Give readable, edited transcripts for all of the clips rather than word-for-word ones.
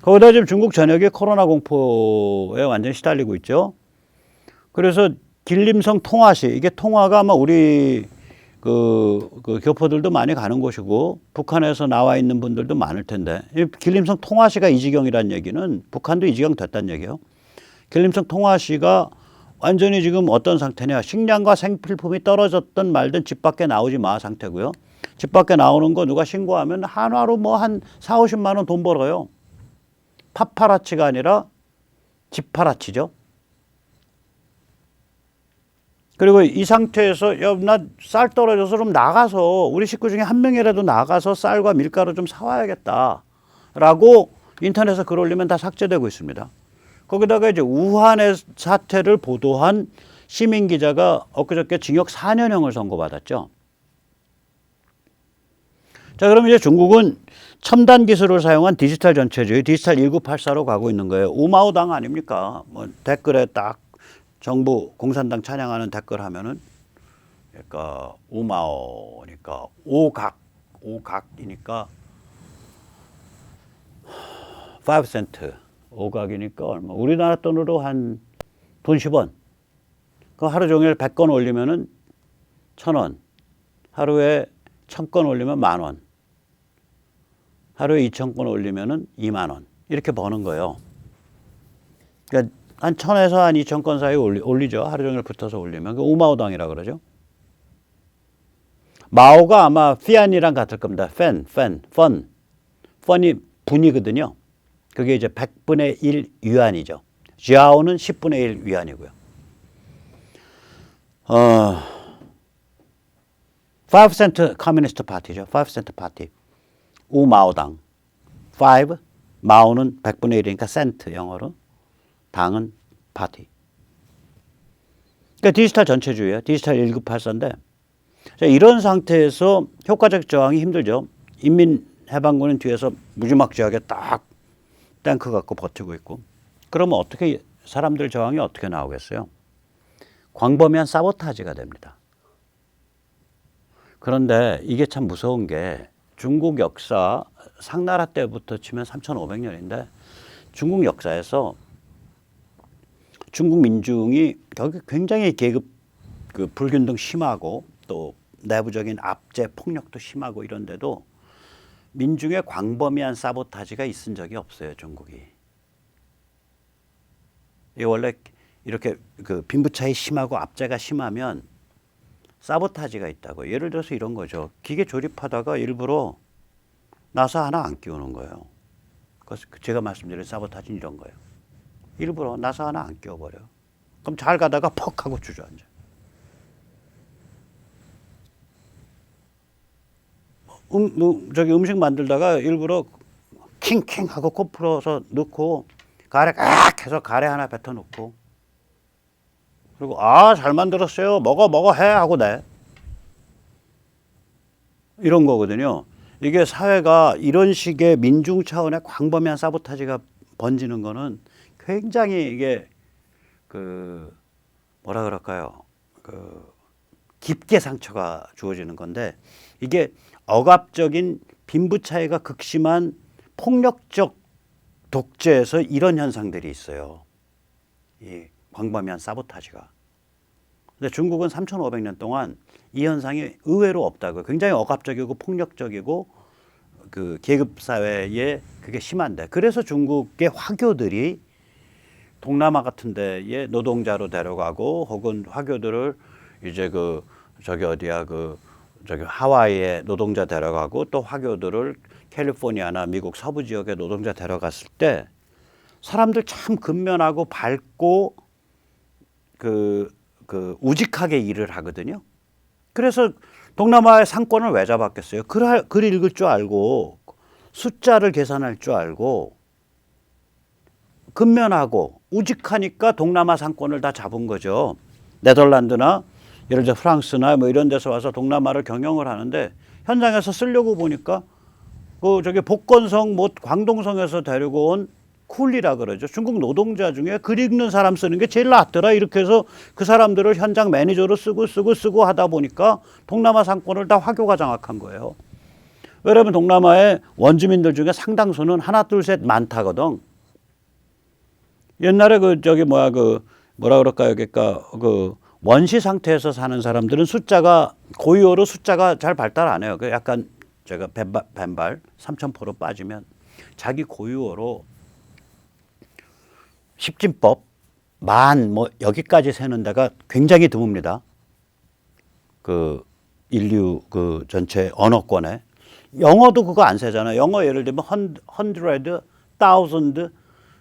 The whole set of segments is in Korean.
거기다 지금 중국 전역이 코로나 공포에 완전히 시달리고 있죠. 그래서 길림성 통화시, 이게 통화가 아마 우리 그 교포들도 많이 가는 곳이고 북한에서 나와 있는 분들도 많을 텐데, 이 길림성 통화시가 이 지경이라는 얘기는 북한도 이 지경 됐다는 얘기예요. 길림성 통화시가 완전히 지금 어떤 상태냐, 식량과 생필품이 떨어졌든 말든 집 밖에 나오지 마 상태고요. 집 밖에 나오는 거 누가 신고하면 한화로 뭐 한 4, 50만 원 돈 벌어요. 파파라치가 아니라 집파라치죠. 그리고 이 상태에서 나 쌀 떨어져서 좀 나가서 우리 식구 중에 한 명이라도 나가서 쌀과 밀가루 좀 사와야겠다 라고 인터넷에 글 올리면 다 삭제되고 있습니다. 거기다가 이제 우한의 사태를 보도한 시민 기자가 엊그저께 징역 4년형을 선고받았죠. 자, 그럼 이제 중국은 첨단 기술을 사용한 디지털 전체주의, 디지털 1984로 가고 있는 거예요. 우마오당 아닙니까? 뭐 댓글에 딱 정부 공산당 찬양하는 댓글 하면은, 그러니까 우마오니까 오각이니까 5센트, 오각이니까 얼마? 우리나라 돈으로 한 돈 10원. 그 하루 종일 100건 올리면은 1,000원. 하루에 1,000건 올리면 10,000원. 하루에 2,000건 올리면은 2만 원. 이렇게 버는 거예요. 그러니까 한 1,000에서 한 2,000건 사이 올리죠. 하루 종일 붙어서 올리면. 그 우마오당이라 그러죠. 마오가 아마 피안이랑 같을 겁니다. 펀이 분이거든요. 그게 이제 100분의 1 위안이죠. 지아오는 10분의 1 위안이고요. 5센트 커뮤니스트 파티죠. 5센트 파티. 우마오당. 5, 마오는 100분의 1이니까 센트 영어로. 당은 파티. 그러니까 디지털 전체주의예요. 디지털 1984인데 이런 상태에서 효과적 저항이 힘들죠. 인민해방군은 뒤에서 무지막지하게 딱 탱크 갖고 버티고 있고. 그러면 어떻게 사람들 저항이 어떻게 나오겠어요? 광범위한 사보타지가 됩니다. 그런데 이게 참 무서운 게 중국 역사 상나라 때부터 치면 3,500년인데 중국 역사에서 중국 민중이 굉장히 계급 불균등 심하고 또 내부적인 압제 폭력도 심하고 이런데도 민중의 광범위한 사보타지가 있은 적이 없어요. 중국이. 이 원래 이렇게 빈부차이 심하고 압제가 심하면 사보타지가 있다고. 예를 들어서 이런 거죠. 기계 조립하다가 일부러 나사 하나 안 끼우는 거예요. 그래서 제가 말씀드린 사보타지는 이런 거예요. 일부러 나사 하나 안 끼워버려. 그럼 잘 가다가 퍽 하고 주저앉아. 음식 만들다가 일부러 킹킹 하고 코 풀어서 넣고 가래 깍 해서 가래 하나 뱉어 놓고 그리고 잘 만들었어요. 먹어 해 하고 내. 이런 거거든요. 이게 사회가 이런 식의 민중 차원의 광범위한 사보타지가 번지는 거는 굉장히 이게 뭐라 그럴까요? 깊게 상처가 주어지는 건데 이게 억압적인 빈부차이가 극심한 폭력적 독재에서 이런 현상들이 있어요. 이 광범위한 사보타지가. 근데 중국은 3,500년 동안 이 현상이 의외로 없다고요. 굉장히 억압적이고 폭력적이고 계급 사회에 그게 심한데 그래서 중국의 화교들이 동남아 같은 데에 노동자로 데려가고 혹은 화교들을 이제 하와이에 노동자 데려가고 또 화교들을 캘리포니아나 미국 서부 지역에 노동자 데려갔을 때 사람들 참 근면하고 밝고 우직하게 일을 하거든요. 그래서 동남아의 상권을 왜 잡았겠어요? 글 읽을 줄 알고 숫자를 계산할 줄 알고 근면하고 우직하니까 동남아 상권을 다 잡은 거죠. 네덜란드나 예를 들어 프랑스나 뭐 이런 데서 와서 동남아를 경영을 하는데 현장에서 쓰려고 보니까 복건성 광동성에서 데리고 온 쿨리라 그러죠. 중국 노동자 중에 글 읽는 사람 쓰는 게 제일 낫더라. 이렇게 해서 그 사람들을 현장 매니저로 쓰고 하다 보니까 동남아 상권을 다 화교가 장악한 거예요. 왜냐하면 동남아의 원주민들 중에 상당수는 하나, 둘, 셋 많다거든. 옛날에 뭐라 그럴까요? 그러니까 그 원시 상태에서 사는 사람들은 숫자가 고유어로 숫자가 잘 발달 안 해요. 그 약간 제가 벤발 3,000%로 빠지면 자기 고유어로 십진법 뭐 여기까지 세는 데가 굉장히 드뭅니다. 그 인류 그 전체 언어권에 영어도 그거 안 세잖아요. 영어 예를 들면 hundred, thousand,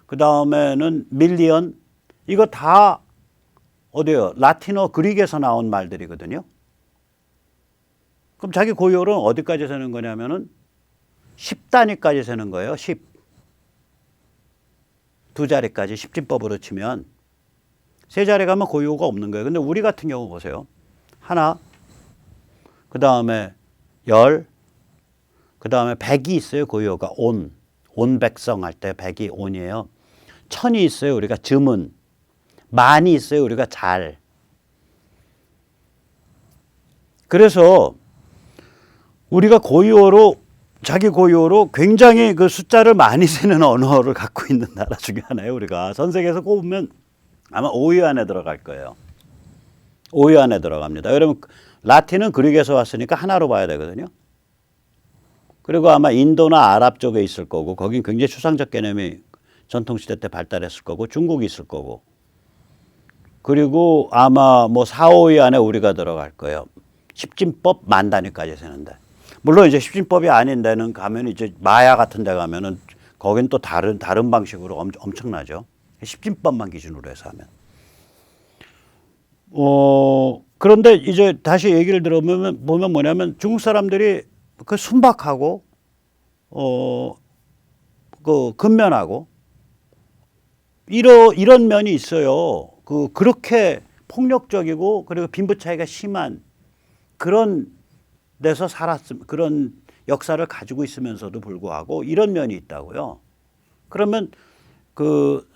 그 다음에는 million, 이거 다 어디요? 라틴어 그릭에서 나온 말들이거든요. 그럼 자기 고유어는 어디까지 세는 거냐면은 10단위까지 세는 거예요. 10. 두 자리까지 십진법으로 치면 세 자리 가면 고유어가 없는 거예요. 근데 우리 같은 경우 보세요. 하나, 그 다음에 열, 그 다음에 백이 있어요. 고유어가 온백성 할 때 백이 온이에요. 천이 있어요. 우리가 즈문. 만이 있어요. 우리가 잘. 그래서 우리가 고유어로 자기 고유어로 굉장히 그 숫자를 많이 세는 언어를 갖고 있는 나라 중에 하나예요. 우리가 전 세계에서 꼽으면 아마 5위 안에 들어갈 거예요. 5위 안에 들어갑니다. 여러분 라틴은 그릭에서 왔으니까 하나로 봐야 되거든요. 그리고 아마 인도나 아랍 쪽에 있을 거고 거긴 굉장히 추상적 개념이 전통시대 때 발달했을 거고 중국이 있을 거고 그리고 아마 뭐 4, 5위 안에 우리가 들어갈 거예요. 십진법 만 단위까지 세는데 물론 이제 십진법이 아닌 데는 가면 이제 마야 같은 데 가면은 거긴 또 다른 방식으로 엄청나죠. 십진법만 기준으로 해서 하면. 그런데 이제 다시 얘기를 들어보면 뭐냐면 중국 사람들이 그 순박하고 그 근면하고 이런 면이 있어요. 그렇게 폭력적이고 그리고 빈부 차이가 심한 그런 데서 그런 역사를 가지고 있으면서도 불구하고 이런 면이 있다고요. 그러면 그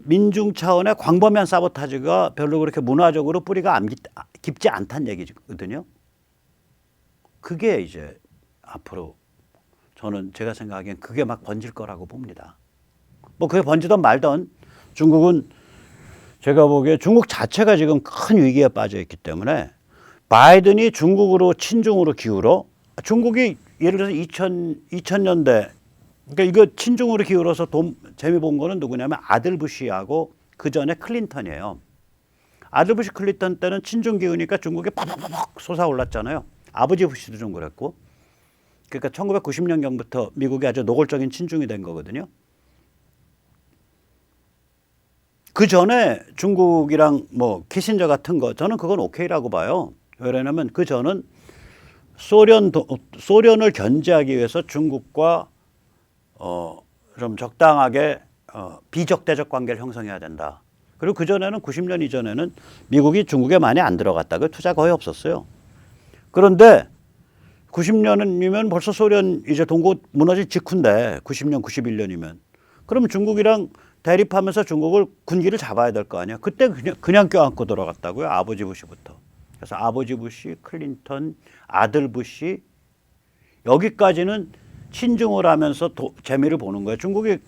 민중 차원의 광범위한 사보타지가 별로 그렇게 문화적으로 뿌리가 깊지 않다는 얘기거든요. 그게 이제 앞으로 저는 제가 생각하기엔 그게 막 번질 거라고 봅니다. 뭐 그게 번지던 말던 중국은 제가 보기에 중국 자체가 지금 큰 위기에 빠져 있기 때문에 바이든이 중국으로 친중으로 기울어 중국이 예를 들어서 2000년대 그러니까 이거 친중으로 기울어서 재미 본 거는 누구냐면 아들 부시하고 그 전에 클린턴이에요. 아들 부시 클린턴 때는 친중 기우니까 중국이 팍팍팍 솟아올랐잖아요. 아버지 부시도 좀 그랬고. 그러니까 1990년경부터 미국이 아주 노골적인 친중이 된 거거든요. 그 전에 중국이랑 뭐 키신저 같은 거 저는 그건 오케이라고 봐요. 왜냐하면 그 전은 소련을 견제하기 위해서 중국과 좀 적당하게 비적대적 관계를 형성해야 된다. 그리고 그 전에는 90년 이전에는 미국이 중국에 많이 안 들어갔다. 그 투자 거의 없었어요. 그런데 90년이면 벌써 소련 이제 동구 무너질 직후인데 90년, 91년이면 그러면 중국이랑 대립하면서 중국을 군기를 잡아야 될 거 아니야. 그때 그냥 껴안고 들어갔다고요. 아버지 부시부터. 그래서 아버지 부시, 클린턴, 아들 부시 여기까지는 친중을 하면서 재미를 보는 거예요. 중국이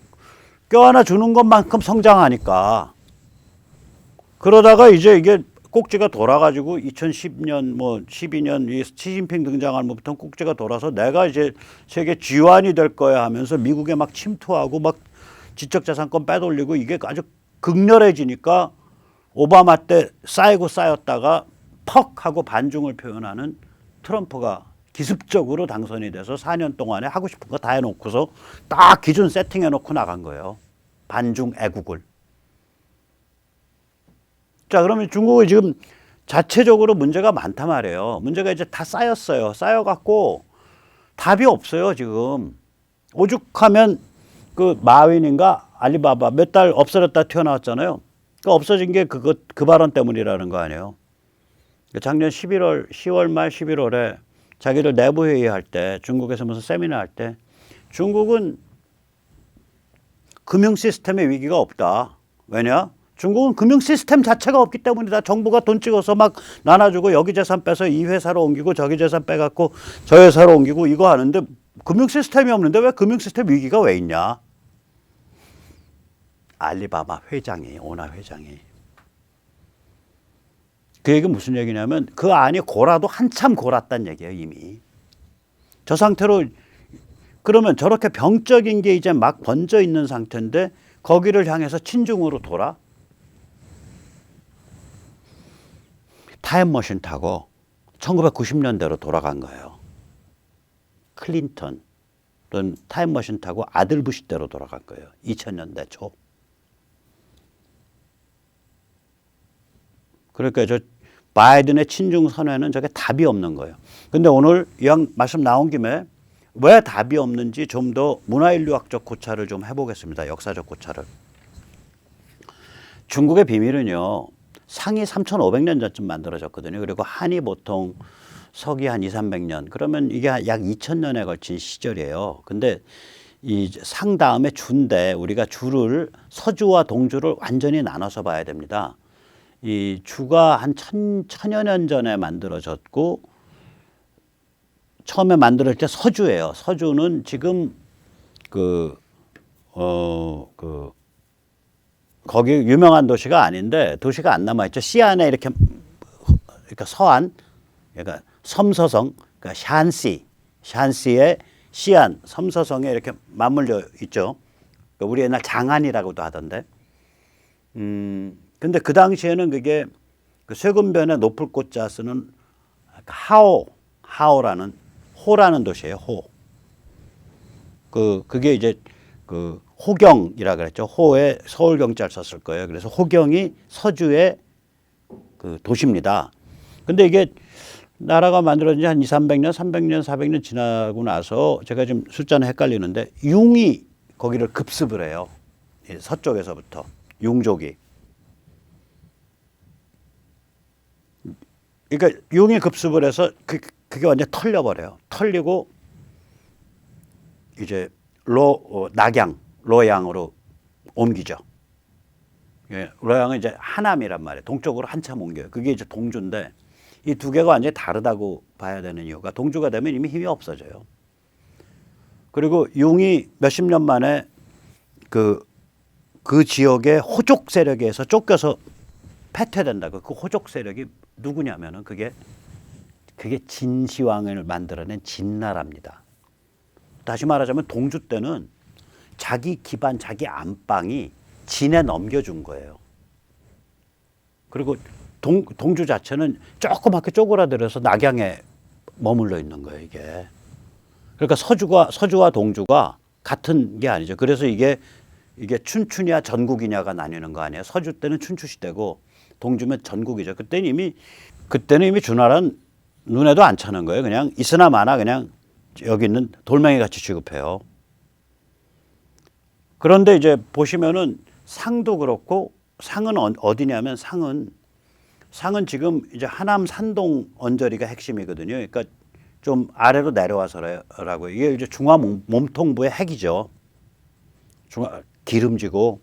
껴안아 주는 것만큼 성장하니까. 그러다가 이제 이게 꼭지가 돌아가지고 2010년 뭐 12년 이 시진핑 등장한 것부터 꼭지가 돌아서 내가 이제 세계 G1이 될 거야 하면서 미국에 막 침투하고 막 지적재산권 빼돌리고 이게 아주 극렬해지니까 오바마 때 쌓였다가 퍽 하고 반중을 표현하는 트럼프가 기습적으로 당선이 돼서 4년 동안에 하고 싶은 거 다 해놓고서 딱 기준 세팅해놓고 나간 거예요. 반중 애국을. 자, 그러면 중국이 지금 자체적으로 문제가 많단 말이에요. 문제가 이제 다 쌓였어요. 쌓여갖고 답이 없어요, 지금. 오죽하면 그 마윈인가 알리바바 몇 달 없어졌다 튀어나왔잖아요. 그 없어진 게 그 발언 때문이라는 거 아니에요. 작년 10월 말 11월에 자기들 내부 회의할 때 중국에서 무슨 세미나 할 때 중국은 금융 시스템의 위기가 없다. 왜냐? 중국은 금융 시스템 자체가 없기 때문이다. 정부가 돈 찍어서 막 나눠주고 여기 재산 빼서 이 회사로 옮기고 저기 재산 빼갖고 저 회사로 옮기고 이거 하는데 금융 시스템이 없는데 왜 금융 시스템 위기가 왜 있냐? 알리바바 회장이, 오나 회장이. 그 얘기는 무슨 얘기냐면 그 안이 골아도 한참 골았단 얘기예요, 이미. 저 상태로 그러면 저렇게 병적인 게 이제 막 번져 있는 상태인데 거기를 향해서 친중으로 돌아? 타임머신 타고 1990년대로 돌아간 거예요. 클린턴은 타임머신 타고 아들 부시 때로 돌아간 거예요. 2000년대 초. 그러니까 저 바이든의 친중 선언은 저게 답이 없는 거예요. 근데 오늘 이왕 말씀 나온 김에 왜 답이 없는지 좀 더 문화인류학적 고찰을 좀 해보겠습니다. 역사적 고찰을. 중국의 비밀은요. 상이 3,500년 전쯤 만들어졌거든요. 그리고 한이 보통 서기 한 200~300년. 그러면 이게 약 2000년에 걸친 시절이에요. 근데 이 상 다음에 주인데 우리가 주를 서주와 동주를 완전히 나눠서 봐야 됩니다. 이 주가 한 천여 년 전에 만들어졌고 처음에 만들 때 서주예요. 서주는 지금 거기 유명한 도시가 아닌데 도시가 안 남아 있죠. 시안에 이렇게 그러니까 서안, 그러니까 섬서성, 그러니까 샨시의 시안, 섬서성에 이렇게 맞물려 있죠. 그러니까 우리 옛날 장안이라고도 하던데. 근데 그 당시에는 그게 그 쇠군변에 높을 꽃자 쓰는 하오라는 호라는 도시예요. 호. 그게 이제 그 호경이라 그랬죠. 호에 서울 경자를 썼을 거예요. 그래서 호경이 서주의 그 도시입니다. 근데 이게 나라가 만들어진 지 한 200~300년, 300년, 400년 지나고 나서 제가 지금 숫자는 헷갈리는데 융이 거기를 급습을 해요. 서쪽에서부터 융족이. 그러니까 융이 급습을 해서 그게 완전 털려버려요. 털리고 이제 로양으로 옮기죠. 예, 로양은 이제 하남이란 말이에요. 동쪽으로 한참 옮겨요. 그게 이제 동주인데 이 두 개가 완전히 다르다고 봐야 되는 이유가 동주가 되면 이미 힘이 없어져요. 그리고 융이 몇십 년 만에 그 지역의 호족 세력에 의해서 쫓겨서 패퇴된다고. 그 호족 세력이 누구냐면은 그게 진시황을 만들어낸 진나라입니다. 다시 말하자면 동주 때는 자기 기반, 자기 안방이 진에 넘겨준 거예요. 그리고 동주 자체는 조그맣게 쪼그라들어서 낙양에 머물러 있는 거예요, 이게. 그러니까 서주와 동주가 같은 게 아니죠. 그래서 이게 춘추냐 전국이냐가 나뉘는 거 아니에요. 서주 때는 춘추 시대고 동주면 전국이죠. 그때는 이미 주나라는 눈에도 안 차는 거예요. 그냥 있으나 마나 그냥 여기 있는 돌멩이 같이 취급해요. 그런데 이제 보시면은 상도 그렇고 상은 어디냐면 상은 지금 이제 하남 산동 언저리가 핵심이거든요. 그러니까 좀 아래로 내려와서라고 이게 이제 중화 몸통부의 핵이죠. 기름지고.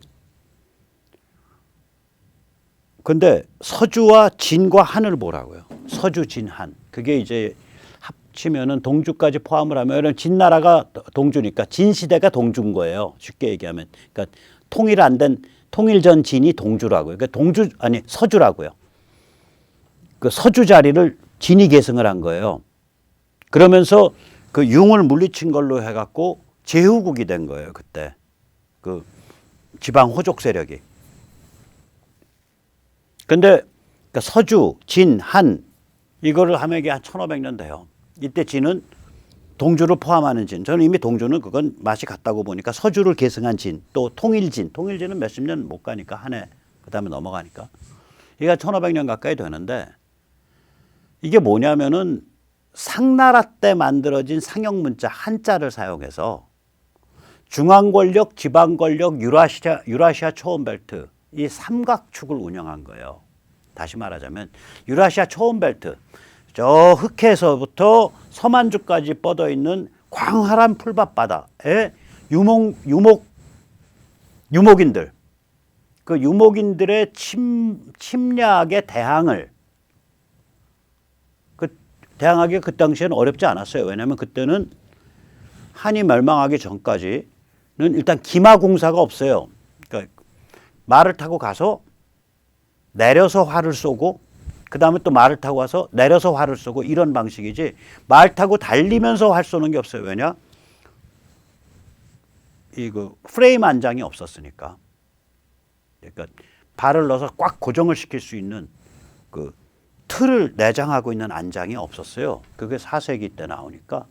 근데 서주와 진과 한을 보라고요. 서주, 진, 한. 그게 이제 합치면은 동주까지 포함을 하면 진나라가 동주니까 진시대가 동주인 거예요. 쉽게 얘기하면. 그러니까 통일 안 된 통일 전 진이 동주라고요. 그러니까 서주라고요. 그 서주 자리를 진이 계승을 한 거예요. 그러면서 그 융을 물리친 걸로 해갖고 제후국이 된 거예요. 그때 그 지방 호족 세력이. 근데 그러니까 서주, 진, 한 이거를 하면 이게 한 1500년 돼요. 이때 진은 동주를 포함하는 진. 저는 이미 동주는 그건 맛이 같다고 보니까 서주를 계승한 진, 또 통일진. 통일진은 몇십 년 못 가니까 한 해 그다음에 넘어가니까. 이게 1500년 가까이 되는데 이게 뭐냐면은 상나라 때 만들어진 상형 문자 한자를 사용해서 중앙 권력, 지방 권력, 유라시아 초원벨트 이 삼각축을 운영한 거예요. 다시 말하자면 유라시아 초원벨트 저 흑해에서부터 서만주까지 뻗어 있는 광활한 풀밭바다에 유목인들 그 유목인들의 침략에 대항하기 그 당시에는 어렵지 않았어요. 왜냐하면 그때는 한이 멸망하기 전까지는 일단 기마공사가 없어요. 그러니까 말을 타고 가서 내려서 활을 쏘고 그 다음에 또 말을 타고 와서 내려서 활을 쏘고 이런 방식이지 말 타고 달리면서 활 쏘는 게 없어요. 왜냐? 그 프레임 안장이 없었으니까. 그러니까 발을 넣어서 꽉 고정을 시킬 수 있는 그 틀을 내장하고 있는 안장이 없었어요. 그게 4세기 때 나오니까.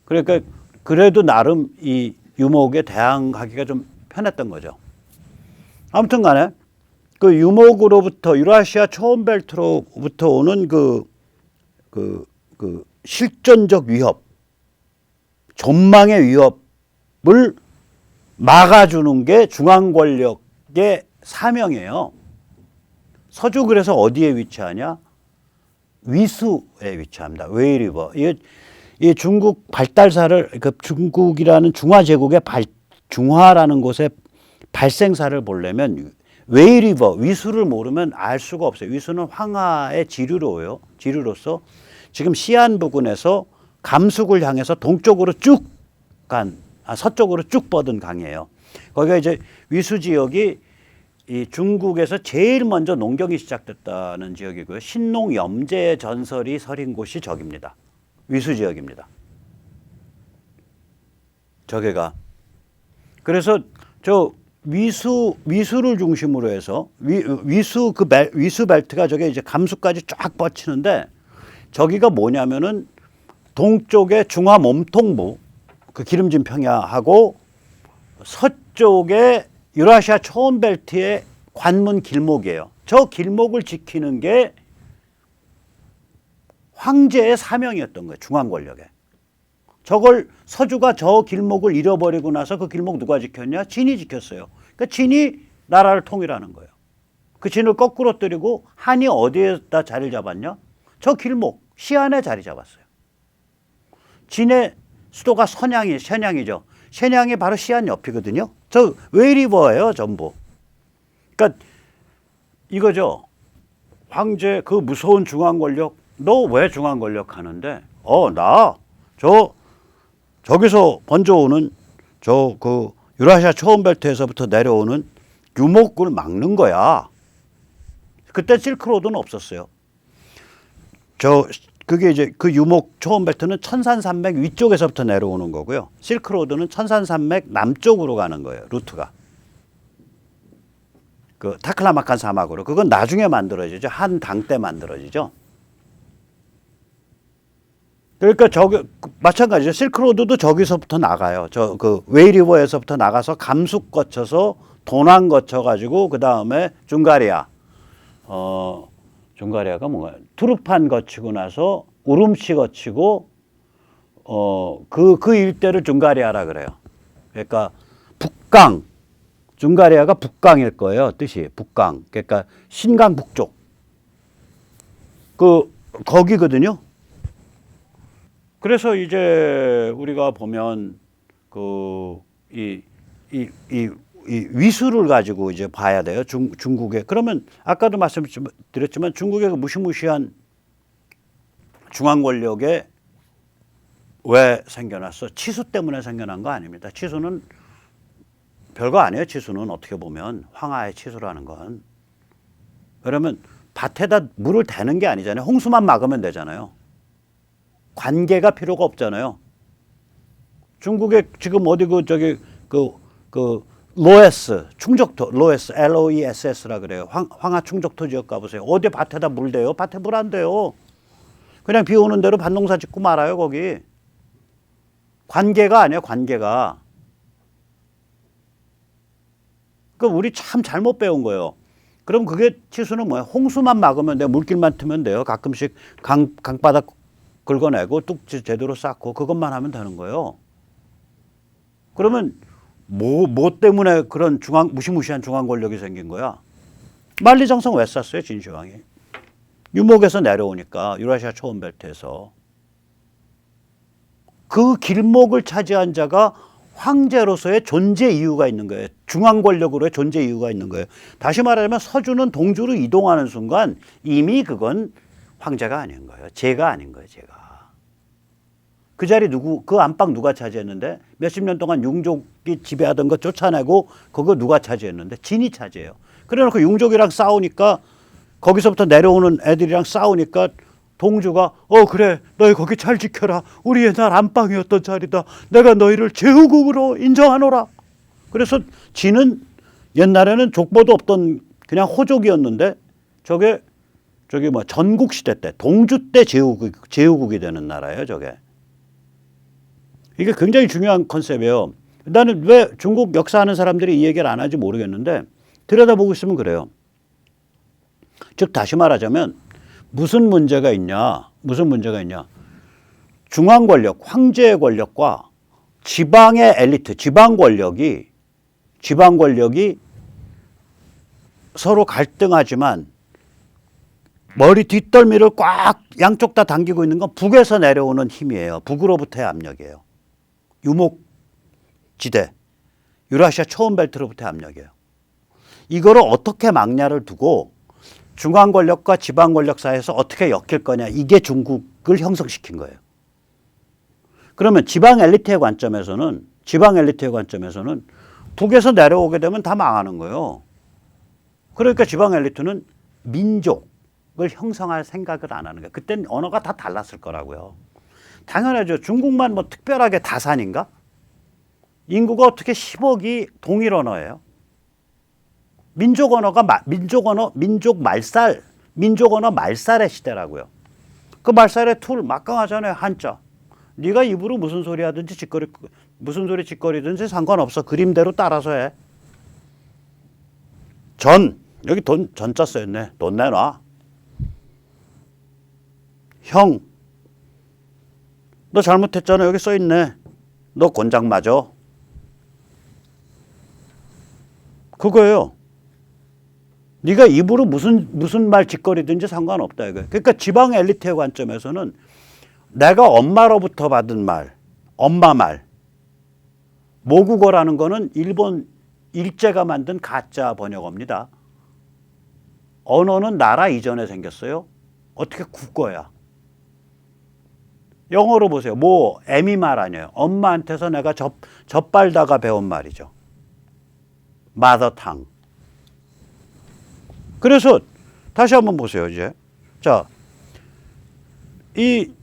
그러니까 그래도 나름 이 유목에 대항하기가 좀 편했던 거죠. 아무튼 간에 그 유목으로부터 유라시아 초원벨트로부터 오는 그 실존적 위협, 전망의 위협을 막아주는 게 중앙 권력의 사명이에요. 서주 그래서 어디에 위치하냐? 위수에 위치합니다. 웨이리버. 이 중국 발달사를 그 중국이라는 중화제국의 중화라는 곳의 발생사를 보려면 웨이리버 위수를 모르면 알 수가 없어요. 위수는 황하의 지류로서 지금 시안 부근에서 감숙을 향해서 동쪽으로 서쪽으로 쭉 뻗은 강이에요. 거기가 이제 위수 지역이 이 중국에서 제일 먼저 농경이 시작됐다는 지역이고요. 신농 염제 전설이 서린 곳이 저기입니다. 위수 지역입니다. 저게가. 그래서 저 위수를 중심으로 해서 위수 벨트가 저게 이제 감수까지 쫙 뻗치는데 저기가 뭐냐면은 동쪽의 중화 몸통부 그 기름진 평야하고 서쪽의 유라시아 초원벨트의 관문 길목이에요. 저 길목을 지키는 게 황제의 사명이었던 거예요. 중앙 권력에. 저걸 서주가 저 길목을 잃어버리고 나서 그 길목 누가 지켰냐? 진이 지켰어요. 그러니까 진이 나라를 통일하는 거예요. 그 진을 거꾸로 때리고 한이 어디에다 자리를 잡았냐? 저 길목 시안에 자리 잡았어요. 진의 수도가 션양이죠. 션양이 바로 시안 옆이거든요. 저 웨이리버예요, 전부. 그러니까 이거죠. 황제 그 무서운 중앙 권력, 너 왜 중앙 권력 하는데? 저기서 먼저 오는 그 유라시아 초원벨트에서부터 내려오는 유목을 막는 거야. 그때 실크로드는 없었어요. 그게 이제 그 유목 초원벨트는 천산산맥 위쪽에서부터 내려오는 거고요. 실크로드는 천산산맥 남쪽으로 가는 거예요. 루트가. 그 타클라마칸 사막으로. 그건 나중에 만들어지죠. 한 당 때 만들어지죠. 그러니까 마찬가지죠. 실크로드도 저기서부터 나가요. 그 웨이리버에서부터 나가서 감숙 거쳐서 도난 거쳐가지고 그 다음에 중가리아. 중가리아가 뭔가요? 투르판 거치고 나서 우룸치 거치고 그 일대를 중가리아라 그래요. 그러니까 북강, 중가리아가 북강일 거예요. 뜻이 북강. 그러니까 신강 북쪽. 거기거든요. 그래서 이제 우리가 보면 이 위수를 가지고 이제 봐야 돼요. 중국에. 그러면 아까도 말씀드렸지만 중국의 그 무시무시한 중앙 권력에 왜 생겨났어? 치수 때문에 생겨난 거 아닙니다. 치수는 별거 아니에요. 치수는 어떻게 보면 황하의 치수라는 건. 그러면 밭에다 물을 대는 게 아니잖아요. 홍수만 막으면 되잖아요. 관계가 필요가 없잖아요. 중국에 지금 어디 로에스 충적토, 로에스 LOESS라 그래요. 황하 충적토 지역 가보세요. 어디 밭에다 물 대요? 밭에 물 안 돼요. 그냥 비 오는 대로 밭농사 짓고 말아요. 거기 관계가 아니에요. 관계가. 우리 참 잘못 배운 거예요. 그럼 그게 치수는 뭐야? 홍수만 막으면 돼요. 물길만 트면 돼요. 가끔씩 강바닥 긁어내고 뚝지 제대로 쌓고 그것만 하면 되는 거예요. 그러면 뭐 때문에 그런 무시무시한 중앙 권력이 생긴 거야? 만리장성 왜 쐈어요? 진시황이. 유목에서 내려오니까 유라시아 초원벨트에서. 그 길목을 차지한 자가 황제로서의 존재 이유가 있는 거예요. 중앙 권력으로의 존재 이유가 있는 거예요. 다시 말하자면 서주는 동주로 이동하는 순간 이미 그건 황제가 아닌 거예요. 제가 아닌 거예요. 제가. 그 자리 그 안방 누가 차지했는데 몇십 년 동안 융족이 지배하던 거 쫓아내고 그거 누가 차지했는데 진이 차지해요. 그래놓고 융족이랑 싸우니까 거기서부터 내려오는 애들이랑 싸우니까 동주가 그래 너희 거기 잘 지켜라. 우리 옛날 안방이었던 자리다. 내가 너희를 제후국으로 인정하노라. 그래서 진은 옛날에는 족보도 없던 그냥 호족이었는데 저게 뭐 전국 시대 때 동주 때 제후국이 되는 나라예요. 저게. 이게 굉장히 중요한 컨셉이에요. 나는 왜 중국 역사하는 사람들이 이 얘기를 안 하지 모르겠는데 들여다보고 있으면 그래요. 즉 다시 말하자면 무슨 문제가 있냐? 중앙 권력, 황제의 권력과 지방의 엘리트, 지방 권력이 서로 갈등하지만 머리 뒷덜미를 꽉 양쪽 다 당기고 있는 건 북에서 내려오는 힘이에요. 북으로부터의 압력이에요. 유목지대, 유라시아 초원벨트로부터의 압력이에요. 이거를 어떻게 막냐를 두고 중앙 권력과 지방 권력 사이에서 어떻게 엮일 거냐, 이게 중국을 형성시킨 거예요. 그러면 지방 엘리트의 관점에서는 북에서 내려오게 되면 다 망하는 거예요. 그러니까 지방 엘리트는 민족을 형성할 생각을 안 하는 거예요. 그땐 언어가 다 달랐을 거라고요. 당연하죠. 중국만 뭐 특별하게 다산인가? 인구가 어떻게 10억이 동일 언어예요. 민족 언어 말살의 시대라고요. 그 말살의 툴 막강하잖아요. 한자. 네가 입으로 무슨 소리 하든지 무슨 소리 짓거리든지 상관없어. 그림대로 따라서 해. 여기 전자 써있네. 돈 내놔. 형, 너 잘못했잖아. 여기 써있네. 너 곤장 맞아. 그거예요. 네가 입으로 무슨 말 짓거리든지 상관없다 이거예요. 그러니까 지방 엘리트의 관점에서는 내가 엄마로부터 받은 말, 엄마 말, 모국어라는 거는 일본 일제가 만든 가짜 번역어입니다. 언어는 나라 이전에 생겼어요. 어떻게 국어야. 영어로 보세요. 애미 말 아니에요. 엄마한테서 내가 젖발다가 배운 말이죠. 마더탕. 그래서 다시 한번 보세요. 이제 자, 그러니까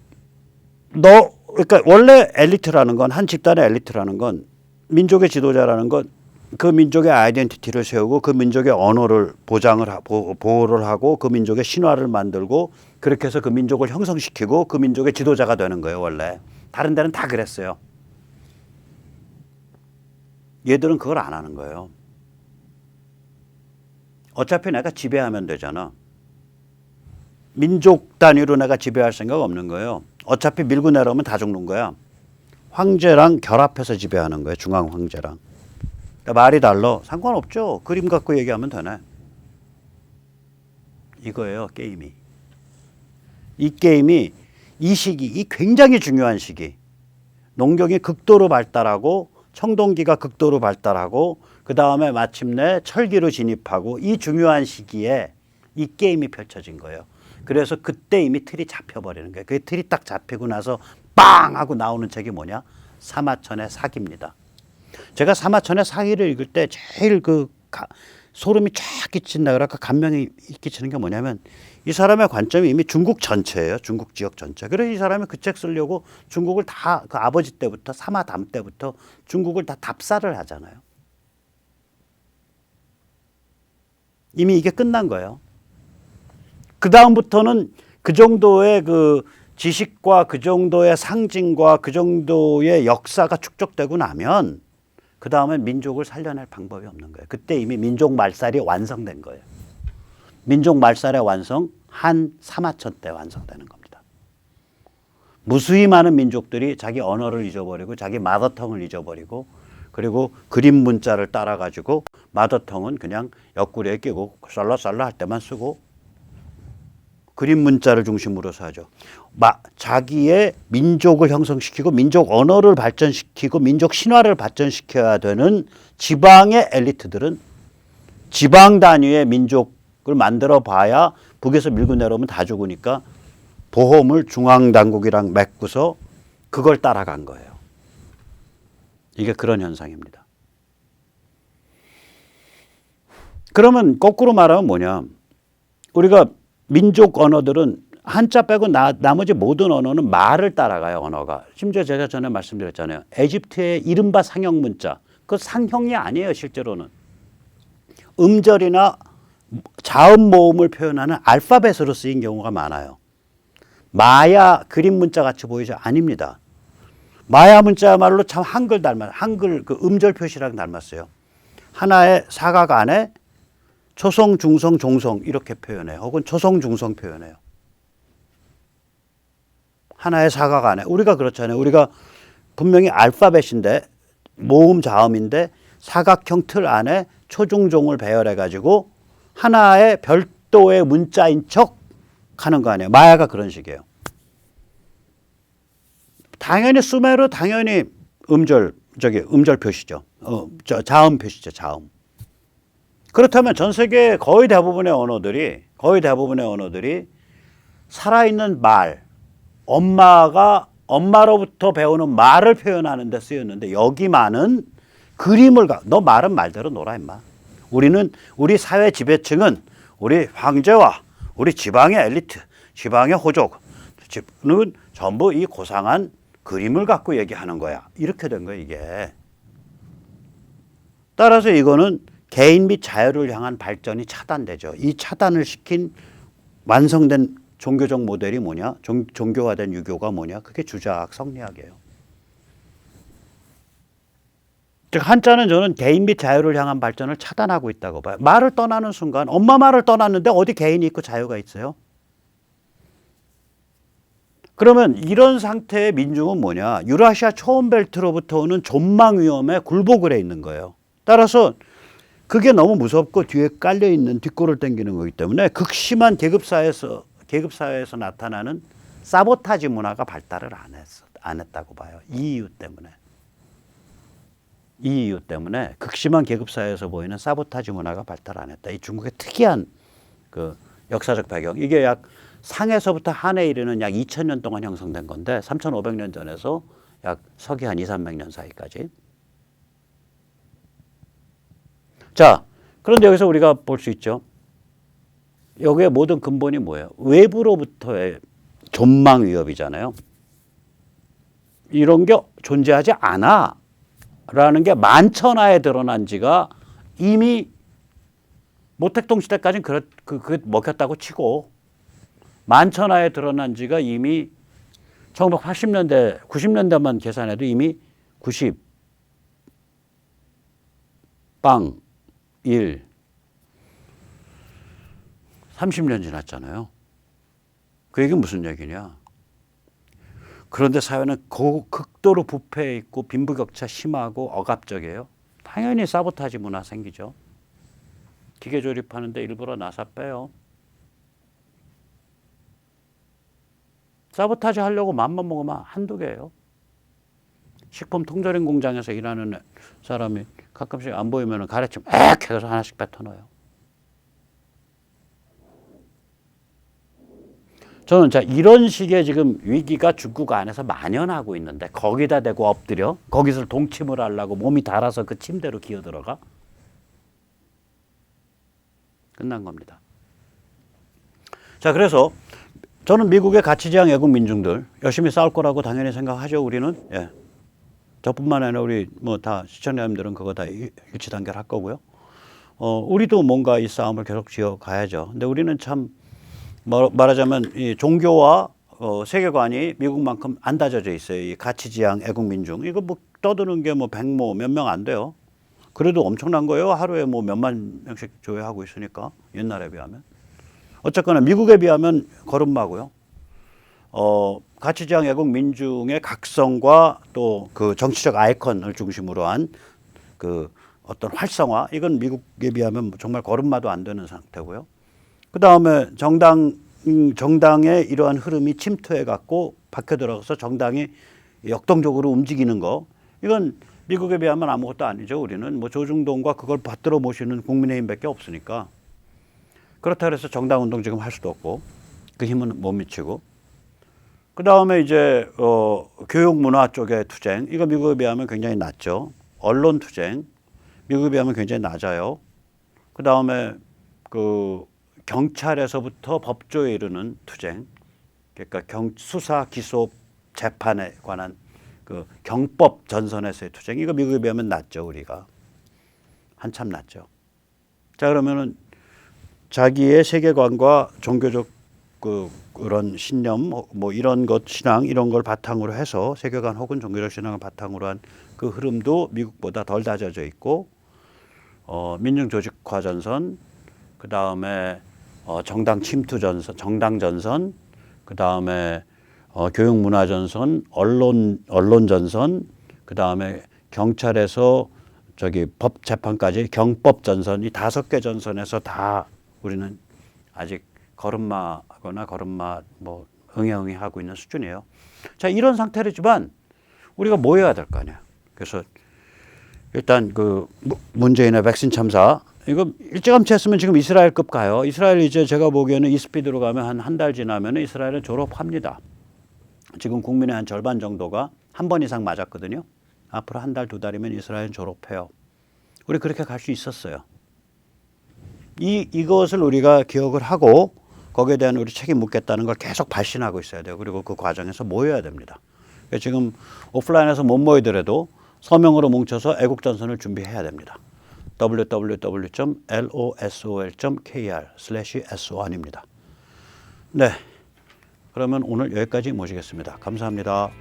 원래 엘리트라는 건, 한 집단의 엘리트라는 건, 민족의 지도자라는 건 그 민족의 아이덴티티를 세우고 그 민족의 언어를 보호를 하고 그 민족의 신화를 만들고 그렇게 해서 그 민족을 형성시키고 그 민족의 지도자가 되는 거예요. 원래 다른 데는 다 그랬어요. 얘들은 그걸 안 하는 거예요. 어차피 내가 지배하면 되잖아. 민족 단위로 내가 지배할 생각 없는 거예요. 어차피 밀고 내려오면 다 죽는 거야. 황제랑 결합해서 지배하는 거예요. 중앙 황제랑. 그러니까 말이 달라. 상관없죠. 그림 갖고 얘기하면 되네. 이거예요. 게임이. 이 시기, 이 굉장히 중요한 시기. 농경이 극도로 발달하고 청동기가 극도로 발달하고 그 다음에 마침내 철기로 진입하고 이 중요한 시기에 이 게임이 펼쳐진 거예요. 그래서 그때 이미 틀이 잡혀버리는 거예요. 그 틀이 딱 잡히고 나서 빵 하고 나오는 책이 뭐냐? 사마천의 사기입니다. 제가 사마천의 사기를 읽을 때 제일 소름이 쫙 끼친다 그럴까 감명이 끼치는 게 뭐냐면 이 사람의 관점이 이미 중국 전체예요. 중국 지역 전체. 그래서 이 사람이 그 책 쓰려고 중국을 다 그 아버지 때부터 사마담 때부터 중국을 다 답사를 하잖아요. 이미 이게 끝난 거예요. 그 다음부터는 그 정도의 그 지식과 그 정도의 상징과 그 정도의 역사가 축적되고 나면 그 다음엔 민족을 살려낼 방법이 없는 거예요. 그때 이미 민족 말살이 완성된 거예요. 민족 말살의 완성, 한 사마천 때 완성되는 겁니다. 무수히 많은 민족들이 자기 언어를 잊어버리고 자기 마더텅을 잊어버리고 그리고 그림 문자를 따라가지고 마더텅은 그냥 옆구리에 끼고 썰러썰러 할 때만 쓰고 그림 문자를 중심으로서 하죠. 자기의 민족을 형성시키고 민족 언어를 발전시키고 민족 신화를 발전시켜야 되는 지방의 엘리트들은 지방 단위의 민족을 만들어 봐야 북에서 밀고 내려오면 다 죽으니까 보험을 중앙당국이랑 맺고서 그걸 따라간 거예요. 이게 그런 현상입니다. 그러면 거꾸로 말하면 뭐냐. 우리가 민족 언어들은 한자 빼고 나머지 모든 언어는 말을 따라가요. 언어가. 심지어 제가 전에 말씀드렸잖아요. 에집트의 이른바 상형 문자. 그 상형이 아니에요. 실제로는. 음절이나 자음 모음을 표현하는 알파벳으로 쓰인 경우가 많아요. 마야 그림 문자 같이 보이죠? 아닙니다. 마야 문자야말로 참 한글 그 음절 표시랑 닮았어요. 하나의 사각 안에 초성, 중성, 종성 이렇게 표현해요. 혹은 초성, 중성 표현해요. 하나의 사각 안에. 우리가 그렇잖아요. 우리가 분명히 알파벳인데 모음 자음인데 사각형 틀 안에 초중종을 배열해 가지고 하나의 별도의 문자인 척 하는 거 아니에요. 마야가 그런 식이에요. 당연히 수메르 당연히 음절 표시죠. 자음 표시죠. 자음. 그렇다면 전 세계 거의 대부분의 언어들이 살아있는 말, 엄마로부터 배우는 말을 표현하는 데 쓰였는데 여기만은 너 말은 말대로 놀아 임마. 우리 사회 지배층은 우리 황제와 우리 지방의 엘리트, 지방의 호족은 전부 이 고상한 그림을 갖고 얘기하는 거야. 이렇게 된 거야 이게. 따라서 이거는 개인 및 자유를 향한 발전이 차단되죠. 이 차단을 시킨 완성된 종교적 모델이 뭐냐? 종교화된 유교가 뭐냐? 그게 주자학 성리학이에요. 즉 한자는 저는 개인 및 자유를 향한 발전을 차단하고 있다고 봐요. 말을 떠나는 순간 엄마 말을 떠났는데 어디 개인이 있고 자유가 있어요? 그러면 이런 상태의 민중은 뭐냐? 유라시아 초원벨트로부터 오는 존망 위험에 굴복을 해 있는 거예요. 따라서 그게 너무 무섭고 뒤에 깔려있는 뒷골을 당기는 거기 때문에 극심한 계급사회에서 나타나는 사보타지 문화가 발달을 안 했다고 봐요. 이 이유 때문에 극심한 계급사회에서 보이는 사보타지 문화가 발달 안 했다. 이 중국의 특이한 그 역사적 배경. 이게 약 상에서부터 한에 이르는 약 2000년 동안 형성된 건데 3500년 전에서 약 서기 한 200~300년 사이까지. 자, 그런데 여기서 우리가 볼 수 있죠. 여기에 모든 근본이 뭐예요? 외부로부터의 존망 위협이잖아요. 이런 게 존재하지 않아 라는 게 만천하에 드러난 지가 이미 모택동 시대까지는 그게 먹혔다고 치고 만천하에 드러난 지가 이미 1980년대, 90년대만 계산해도 이미 90, 1, 30년 지났잖아요. 그 얘기는 무슨 얘기냐. 그런데 사회는 극도로 부패해 있고 빈부격차 심하고 억압적이에요. 당연히 사보타지 문화 생기죠. 기계 조립하는데 일부러 나사 빼요. 사보타지 하려고 맘만 먹으면 한두 개예요. 식품 통조림 공장에서 일하는 사람이 가끔씩 안 보이면 가래침 액 해서 하나씩 뱉어넣어요. 저는 이런 식의 지금 위기가 중국 안에서 만연하고 있는데 거기다 대고 엎드려 거기서 동침을 하려고 몸이 닳아서 그 침대로 기어들어가 끝난 겁니다. 자, 그래서 저는 미국의 가치지향 애국 민중들 열심히 싸울 거라고 당연히 생각하죠. 우리는. 예. 저뿐만 아니라 우리 다 시청자님들은 그거 다 일치 단결할 거고요. 우리도 뭔가 이 싸움을 계속 지어 가야죠. 근데 우리는 참 말하자면 이 종교와 세계관이 미국만큼 안 다져져 있어요. 이 가치지향 애국민중 이거 떠드는 게 100모 몇 명 안 돼요. 그래도 엄청난 거예요. 하루에 몇만 명씩 조회하고 있으니까 옛날에 비하면. 어쨌거나 미국에 비하면 걸음마고요. 가치지향 애국민중의 각성과 또 그 정치적 아이콘을 중심으로 한 그 어떤 활성화 이건 미국에 비하면 정말 걸음마도 안 되는 상태고요. 그 다음에 정당 정당의 이러한 흐름이 침투해 갖고 박혀 들어가서 정당이 역동적으로 움직이는 거, 이건 미국에 비하면 아무것도 아니죠. 우리는 뭐 조중동과 그걸 받들어 모시는 국민의힘밖에 없으니까. 그렇다 그래서 정당 운동 지금 할 수도 없고 그 힘은 못 미치고. 그 다음에 이제 교육 문화 쪽의 투쟁, 이거 미국에 비하면 굉장히 낮죠. 언론 투쟁, 미국에 비하면 굉장히 낮아요. 그 다음에 그 경찰에서부터 법조에 이르는 투쟁, 그러니까 수사, 기소, 재판에 관한 그 경법 전선에서의 투쟁, 이거 미국에 비하면 낮죠. 우리가 한참 낮죠. 자, 그러면은 자기의 세계관과 종교적 그런 신념, 뭐 이런 것, 신앙 이런 걸 바탕으로 해서 세계관 혹은 종교적 신앙을 바탕으로 한 그 흐름도 미국보다 덜 다져져 있고, 민중 조직화 전선, 그 다음에 정당 침투 전선, 정당 전선, 그 다음에 교육 문화 전선, 언론 전선, 그 다음에 경찰에서 저기 법 재판까지 경법 전선, 이 5개 전선에서 다 우리는 아직 걸음마거나 걸음마 뭐 응애응애 하고 있는 수준이에요. 자, 이런 상태지만 우리가 뭐 해야 될 거 아니야. 그래서 일단 그 문재인의 백신 참사, 이거 일찌감치 했으면 지금 이스라엘급 가요. 이스라엘 이제 제가 보기에는 이 스피드로 가면 한 달 지나면 이스라엘은 졸업합니다. 지금 국민의 한 절반 정도가 한 번 이상 맞았거든요. 앞으로 한 달, 2달이면 이스라엘은 졸업해요. 우리 그렇게 갈 수 있었어요. 이것을 우리가 기억을 하고 거기에 대한 우리 책임 묻겠다는 걸 계속 발신하고 있어야 돼요. 그리고 그 과정에서 모여야 됩니다. 지금 오프라인에서 못 모이더라도 서명으로 뭉쳐서 애국전선을 준비해야 됩니다. www.losol.kr/so1입니다. 네, 그러면 오늘 여기까지 모시겠습니다. 감사합니다.